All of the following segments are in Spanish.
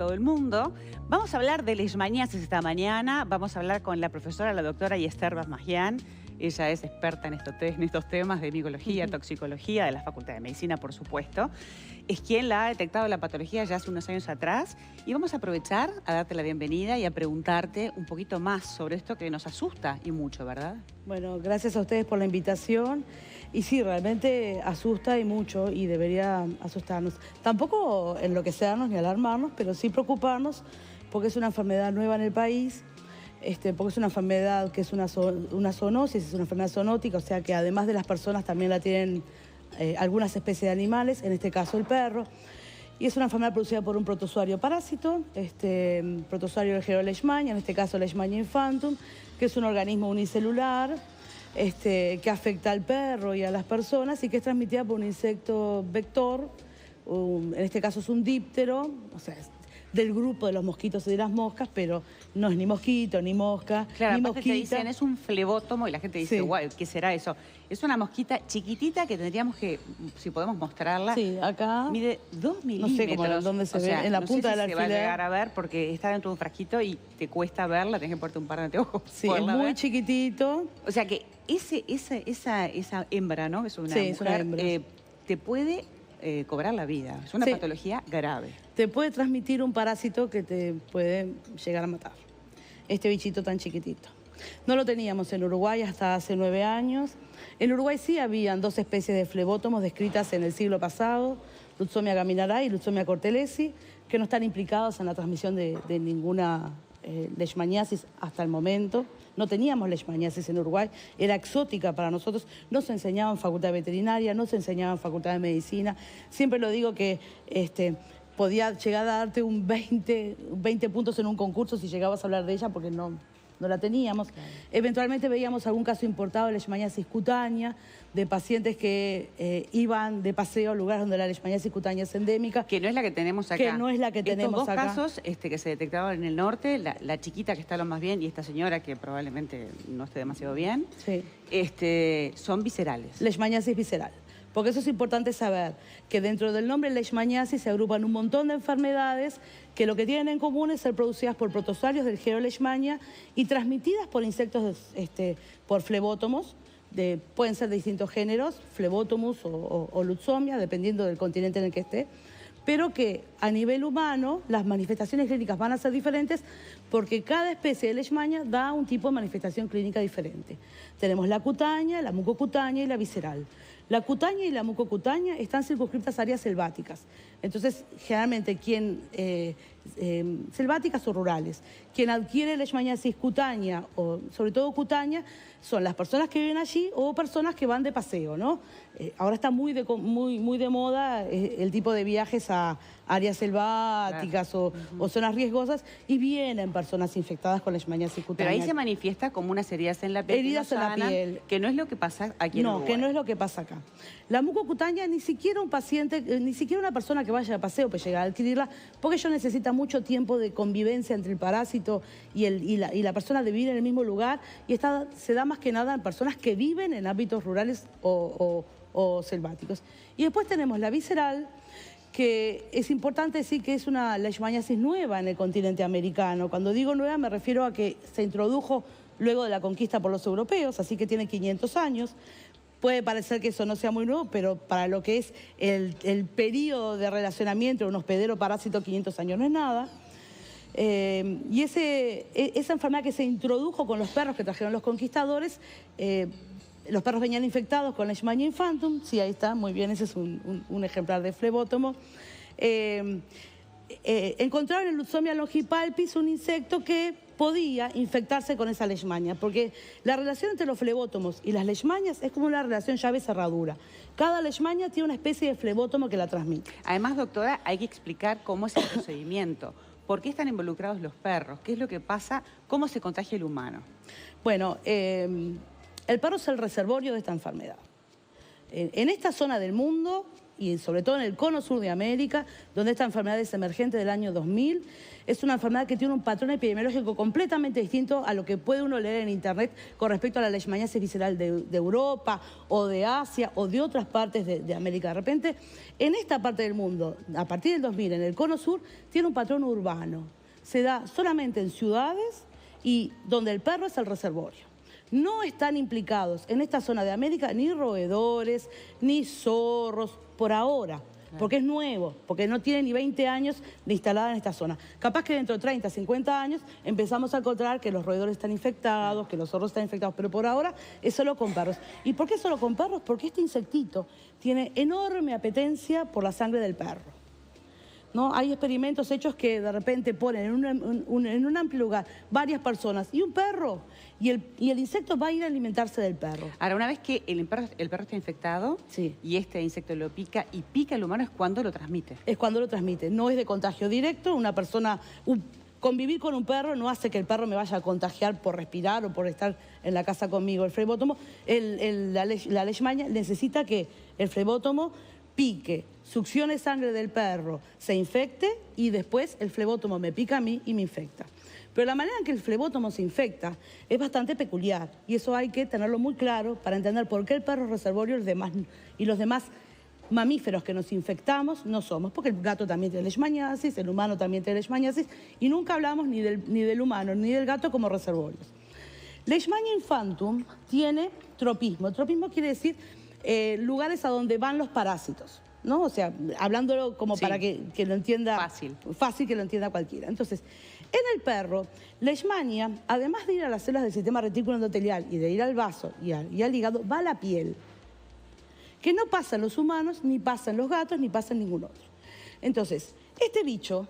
todo el mundo. Vamos a hablar de leishmaniasis esta mañana. Vamos a hablar con la profesora, la doctora Yester Basmajian. Ella es experta en estos temas de micología, toxicología, de la Facultad de Medicina, por supuesto. Es quien la ha detectado la patología ya hace unos años atrás. Y vamos a aprovechar a darte la bienvenida y a preguntarte un poquito más sobre esto que nos asusta y mucho, ¿verdad? Bueno, gracias a ustedes por la invitación. Y sí, realmente asusta y mucho y debería asustarnos. Tampoco enloquecernos ni alarmarnos, pero sí preocuparnos porque es una enfermedad nueva en el país, porque es una enfermedad que es una zoonosis, es una enfermedad zoonótica, o sea que además de las personas también la tienen algunas especies de animales, en este caso el perro. Y es una enfermedad producida por un protozoario parásito, protozoario del género Leishmania, en este caso Leishmania infantum, que es un organismo unicelular que afecta al perro y a las personas y que es transmitida por un insecto vector, en este caso es un díptero, o sea, es del grupo de los mosquitos y de las moscas, pero no es ni mosquito, ni mosca, claro, ni aparte mosquita. te dicen, es un flebótomo y la gente dice, Sí. guay, ¿qué será eso? Es una mosquita chiquitita que tendríamos que, si podemos mostrarla, Sí, acá mide 2 milímetros. no sé cómo, dónde se o ve, sea, en la no punta sé si del se va a alfiler. llegar a ver porque está dentro de un frasquito y te cuesta verla, tenés que ponerte un par de anteojos. Sí, es muy chiquitito. O sea que esa hembra, ¿no? Es una Sí, mujer, es una hembra. te puede cobrar la vida. Es una Sí. patología grave. Te puede transmitir un parásito que te puede llegar a matar. Este bichito tan chiquitito. No lo teníamos en Uruguay hasta hace 9 años. En Uruguay sí habían 2 especies de flebótomos descritas en el siglo pasado, Lutzomia gaminarae y Lutzomia cortelesi, que no están implicados en la transmisión de ninguna leishmaniasis hasta el momento. No teníamos leishmaniasis en Uruguay, era exótica para nosotros. No se enseñaba en facultad de veterinaria, no se enseñaba en facultad de medicina. Siempre lo digo que podía llegar a darte un 20 puntos en un concurso si llegabas a hablar de ella porque no la teníamos. Claro. Eventualmente veíamos algún caso importado de leishmaniasis cutánea, de pacientes que iban de paseo a lugares donde la leishmaniasis cutánea es endémica. Que no es la que tenemos acá. Que no es la que tenemos acá. Estos dos casos que se detectaban en el norte, la chiquita que está lo más bien y esta señora que probablemente no esté demasiado bien, sí. Son viscerales. Leishmaniasis visceral. Porque eso es importante saber, que dentro del nombre leishmaniasis se agrupan un montón de enfermedades que lo que tienen en común es ser producidas por protozoarios del género Leishmania y transmitidas por insectos, por flebótomos, pueden ser de distintos géneros, flebótomus o Lutzomia, dependiendo del continente en el que esté, pero que a nivel humano las manifestaciones clínicas van a ser diferentes porque cada especie de Leishmania da un tipo de manifestación clínica diferente. Tenemos la cutánea, la mucocutánea y la visceral. La cutánea y la mucocutánea están circunscritas a áreas selváticas. Entonces, generalmente, selváticas o rurales. Quien adquiere leishmaniasis cutánea, o sobre todo cutánea, son las personas que viven allí o personas que van de paseo, ¿no? Ahora está muy de moda el tipo de viajes a áreas selváticas, claro, o zonas riesgosas, y vienen personas infectadas con leishmaniasis cutánea. Pero ahí se manifiesta como unas heridas en la piel. Heridas en la piel. Que no es lo que pasa aquí en Uruguay. No, que no es lo que pasa acá. La mucocutánea ni siquiera un paciente, ni siquiera una persona que vaya de paseo puede llegar a adquirirla, porque ello necesita mucho tiempo de convivencia entre el parásito y la persona de vivir en el mismo lugar, y se da más que nada en personas que viven en ámbitos rurales o selváticos. Y después tenemos la visceral, que es importante decir que es una leishmaniasis nueva en el continente americano. Cuando digo nueva me refiero a que se introdujo luego de la conquista por los europeos, así que tiene 500 años. Puede parecer que eso no sea muy nuevo, pero para lo que es el periodo de relacionamiento de un hospedero parásito, 500 años no es nada. Y esa enfermedad que se introdujo con los perros que trajeron los conquistadores, los perros venían infectados con Leishmania infantum, sí, ahí está, muy bien, ese es un ejemplar de flebótomo. Encontraron en Lutzomia longipalpis un insecto que podía infectarse con esa leishmania, porque la relación entre los flebótomos y las leishmanias es como una relación llave-cerradura. Cada leishmania tiene una especie de flebótomo que la transmite. Además, doctora, hay que explicar cómo es el procedimiento. ¿Por qué están involucrados los perros? ¿Qué es lo que pasa? ¿Cómo se contagia el humano? Bueno, el perro es el reservorio de esta enfermedad. En esta zona del mundo, y sobre todo en el cono sur de América, donde esta enfermedad es emergente del año 2000. Es una enfermedad que tiene un patrón epidemiológico completamente distinto a lo que puede uno leer en internet con respecto a la leishmaniasis visceral de Europa o de Asia o de otras partes de América. De repente, en esta parte del mundo, a partir del 2000, en el cono sur, tiene un patrón urbano. Se da solamente en ciudades y donde el perro es el reservorio. No están implicados en esta zona de América ni roedores, ni zorros, por ahora. Porque es nuevo, porque no tiene ni 20 años de instalada en esta zona. Capaz que dentro de 30, 50 años empezamos a encontrar que los roedores están infectados, que los zorros están infectados, pero por ahora es solo con perros. ¿Y por qué solo con perros? Porque este insectito tiene enorme apetencia por la sangre del perro, ¿no? Hay experimentos hechos que de repente ponen en un amplio lugar varias personas y un perro, y el insecto va a ir a alimentarse del perro. Ahora, una vez que el perro está infectado, sí, y este insecto lo pica y pica al humano, es cuando lo transmite. Es cuando lo transmite, no es de contagio directo. Una persona, convivir con un perro no hace que el perro me vaya a contagiar por respirar o por estar en la casa conmigo. El flebótomo, la leishmania necesita que el flebótomo pique, succione sangre del perro, se infecte y después el flebótomo me pica a mí y me infecta. Pero la manera en que el flebótomo se infecta es bastante peculiar y eso hay que tenerlo muy claro para entender por qué el perro es reservorio y los demás mamíferos que nos infectamos no somos, porque el gato también tiene leishmaniasis, el humano también tiene leishmaniasis y nunca hablamos ni del humano ni del gato como reservorios. Leishmania infantum tiene tropismo. Tropismo quiere decir lugares a donde van los parásitos, ¿no? O sea, hablándolo como sí, para que lo entienda... Fácil que lo entienda cualquiera. Entonces, en el perro, leishmania, además de ir a las células del sistema retículo endotelial y de ir al vaso y al hígado, va a la piel, que no pasa en los humanos, ni pasa en los gatos, ni pasa en ningún otro. Entonces, este bicho,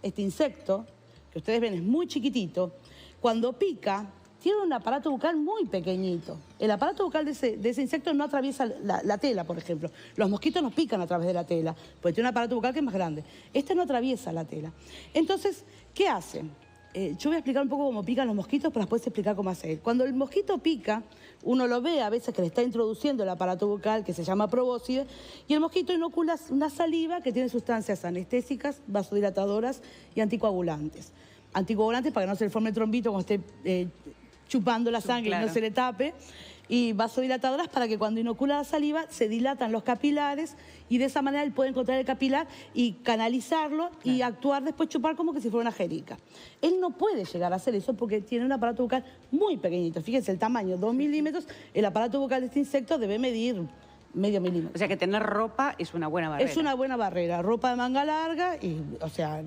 este insecto, que ustedes ven es muy chiquitito, cuando pica, tiene un aparato bucal muy pequeñito. El aparato bucal de ese insecto no atraviesa la tela, por ejemplo. Los mosquitos nos pican a través de la tela, porque tiene un aparato bucal que es más grande. Este no atraviesa la tela. Entonces, ¿qué hacen? Yo voy a explicar un poco cómo pican los mosquitos para después explicar cómo hace él. Cuando el mosquito pica, uno lo ve a veces que le está introduciendo el aparato bucal que se llama probóscide y el mosquito inocula una saliva que tiene sustancias anestésicas, vasodilatadoras y anticoagulantes. Anticoagulantes para que no se le forme el trombito cuando esté chupando la sangre, claro, y no se le tape. Y vasodilatadoras para que cuando inocula la saliva se dilatan los capilares y de esa manera él puede encontrar el capilar y canalizarlo, claro, y actuar después, chupar como que si fuera una jeringa. Él no puede llegar a hacer eso porque tiene un aparato bucal muy pequeñito. Fíjense el tamaño, 2 milímetros. El aparato bucal de este insecto debe medir medio milímetro. O sea que tener ropa es una buena barrera. Es una buena barrera. Ropa de manga larga, y, o sea,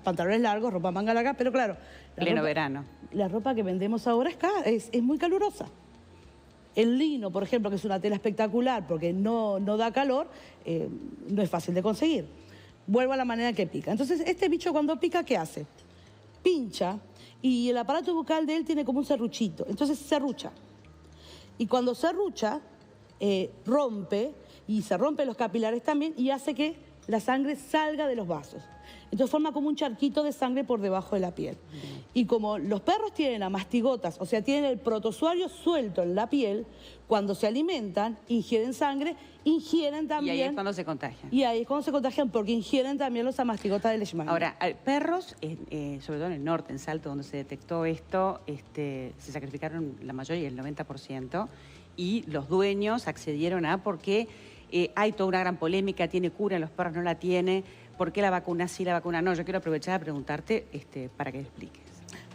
pantalones largos, ropa de manga larga, pero claro... Pleno verano. La ropa que vendemos ahora es muy calurosa. El lino, por ejemplo, que es una tela espectacular porque no da calor, no es fácil de conseguir. Vuelvo a la manera que pica. Entonces, este bicho cuando pica, ¿qué hace? Pincha y el aparato bucal de él tiene como un serruchito. Entonces, serrucha. Y cuando serrucha, rompe, y se rompen los capilares también, y hace que la sangre salga de los vasos. Entonces forma como un charquito de sangre por debajo de la piel. Y como los perros tienen amastigotas, o sea, tienen el protozoario suelto en la piel, cuando se alimentan, ingieren sangre, ingieren también... Y ahí es cuando se contagian. Y ahí es cuando se contagian porque ingieren también los amastigotas de leishmania. Ahora, perros, sobre todo en el norte, en Salto, donde se detectó esto, se sacrificaron la mayoría, el 90%, y los dueños accedieron a porque hay toda una gran polémica, tiene cura, los perros no la tiene... ¿Por qué la vacuna sí, la vacuna no? Yo quiero aprovechar a preguntarte para que expliques.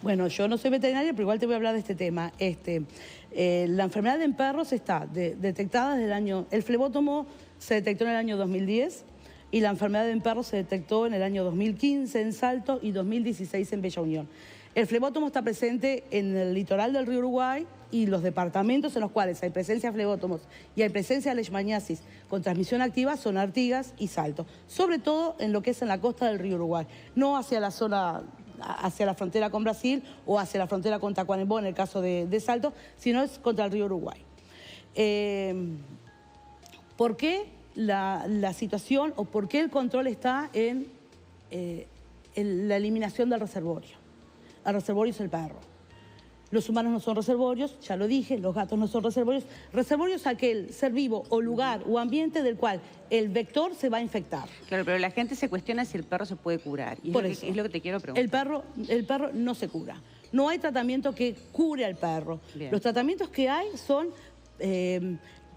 Bueno, yo no soy veterinaria, pero igual te voy a hablar de este tema. La enfermedad en perros está detectada desde el año... El flebótomo se detectó en el año 2010 y la enfermedad en perros se detectó en el año 2015 en Salto y 2016 en Bella Unión. El flebótomo está presente en el litoral del río Uruguay y los departamentos en los cuales hay presencia de flebótomos y hay presencia de leishmaniasis con transmisión activa son Artigas y Salto, sobre todo en lo que es en la costa del río Uruguay, no hacia la zona, hacia la frontera con Brasil o hacia la frontera con Tacuarembó en el caso de Salto, sino es contra el río Uruguay. ¿Por qué la situación o por qué el control está en la eliminación del reservorio? El reservorio es el perro. Los humanos no son reservorios, ya lo dije, los gatos no son reservorios. Reservorio es aquel ser vivo o lugar o ambiente del cual el vector se va a infectar. Claro, pero la gente se cuestiona si el perro se puede curar. Y es lo que te quiero preguntar. El perro no se cura. No hay tratamiento que cure al perro. Bien. Los tratamientos que hay son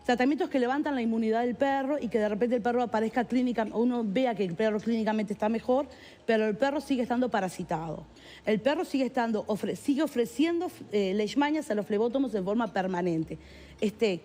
tratamientos que levantan la inmunidad del perro y que de repente el perro aparezca clínicamente, uno vea que el perro clínicamente está mejor, pero el perro sigue estando parasitado. El perro sigue ofreciendo leishmanias a los flebótomos en forma permanente, esté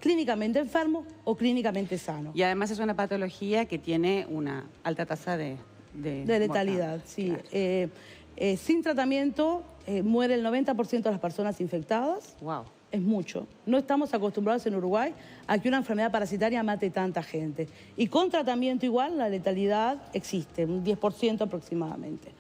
clínicamente enfermo o clínicamente sano. Y además es una patología que tiene una alta tasa de letalidad, sí. Claro. Sin tratamiento muere el 90% de las personas infectadas. Wow. Es mucho. No estamos acostumbrados en Uruguay a que una enfermedad parasitaria mate tanta gente. Y con tratamiento igual la letalidad existe, un 10% aproximadamente.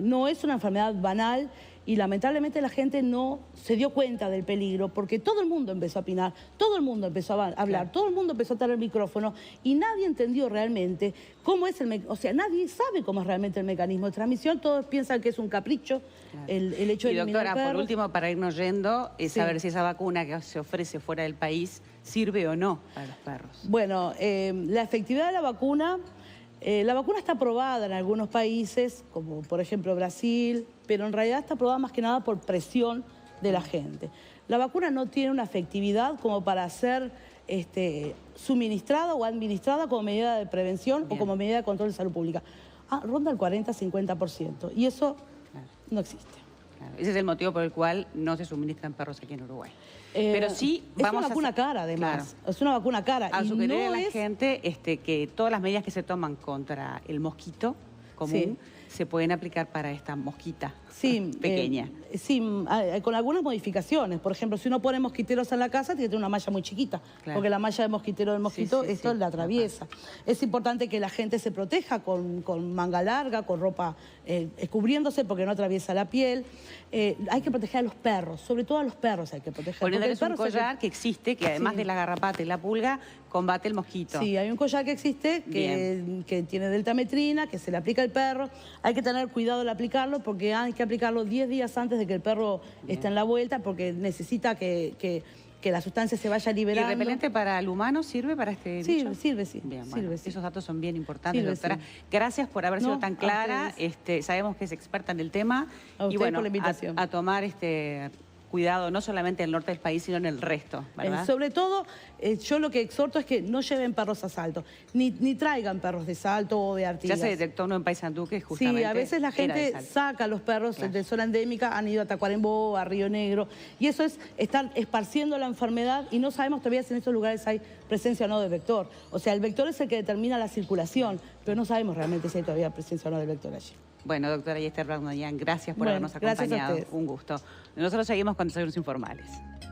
No es una enfermedad banal y lamentablemente la gente no se dio cuenta del peligro porque todo el mundo empezó a opinar, todo el mundo empezó a hablar, claro. Todo el mundo empezó a tener micrófono y nadie entendió realmente cómo es o sea, nadie sabe cómo es realmente el mecanismo de transmisión, todos piensan que es un capricho, claro. el hecho de eliminar doctora, perros. Por último, para irnos yendo, es sí. saber si esa vacuna que se ofrece fuera del país sirve o no para los perros. Bueno, la efectividad de la vacuna está aprobada en algunos países, como por ejemplo Brasil, pero en realidad está aprobada más que nada por presión de la gente. La vacuna no tiene una efectividad como para ser suministrada o administrada como medida de prevención o como medida de control de salud pública. Ronda el 40-50% y eso no existe. Claro. Ese es el motivo por el cual no se suministran perros aquí en Uruguay. Pero sí es una vacuna cara, además. Claro. Es una vacuna cara. A sugerir a la gente que todas las medidas que se toman contra el mosquito común se pueden aplicar para esta mosquita pequeña. Sí, con algunas modificaciones. Por ejemplo, si uno pone mosquiteros en la casa, tiene que tener una malla muy chiquita, porque la malla de mosquitero del mosquito, esto la atraviesa. Es importante que la gente se proteja con manga larga, con ropa cubriéndose porque no atraviesa la piel. Hay que proteger a los perros, sobre todo a los perros hay que proteger. Poniéndoles un collar que existe, que además de la garrapata y la pulga, combate el mosquito. Sí, hay un collar que existe que tiene deltametrina, que se le aplica al perro. Hay que tener cuidado al aplicarlo porque hay que aplicarlo 10 días antes de que el perro esté en la vuelta porque necesita que la sustancia se vaya liberando. ¿Y repelente para el humano sirve para este bicho? Sirve, sí. Bien, bueno, sí. Esos datos son bien importantes, doctora. Gracias por haber sido tan clara. Sabemos que es experta en el tema. Y bueno, por la invitación. A tomar cuidado, no solamente en el norte del país, sino en el resto, ¿verdad? Sobre todo, yo lo que exhorto es que no lleven perros a Salto, ni traigan perros de Salto o de Artigas. Ya se detectó uno en Paysandú que justamente sí, a veces la gente saca a los perros de zona endémica, han ido a Tacuarembó, a Río Negro, y eso es estar esparciendo la enfermedad y no sabemos todavía si en esos lugares hay presencia o no de vector. O sea, el vector es el que determina la circulación, pero no sabemos realmente si hay todavía presencia o no de vector allí. Bueno, doctora Esther Bradnoyan, gracias por habernos acompañado. Gracias a ustedes. Un gusto. Nosotros seguimos con Desayunos Informales.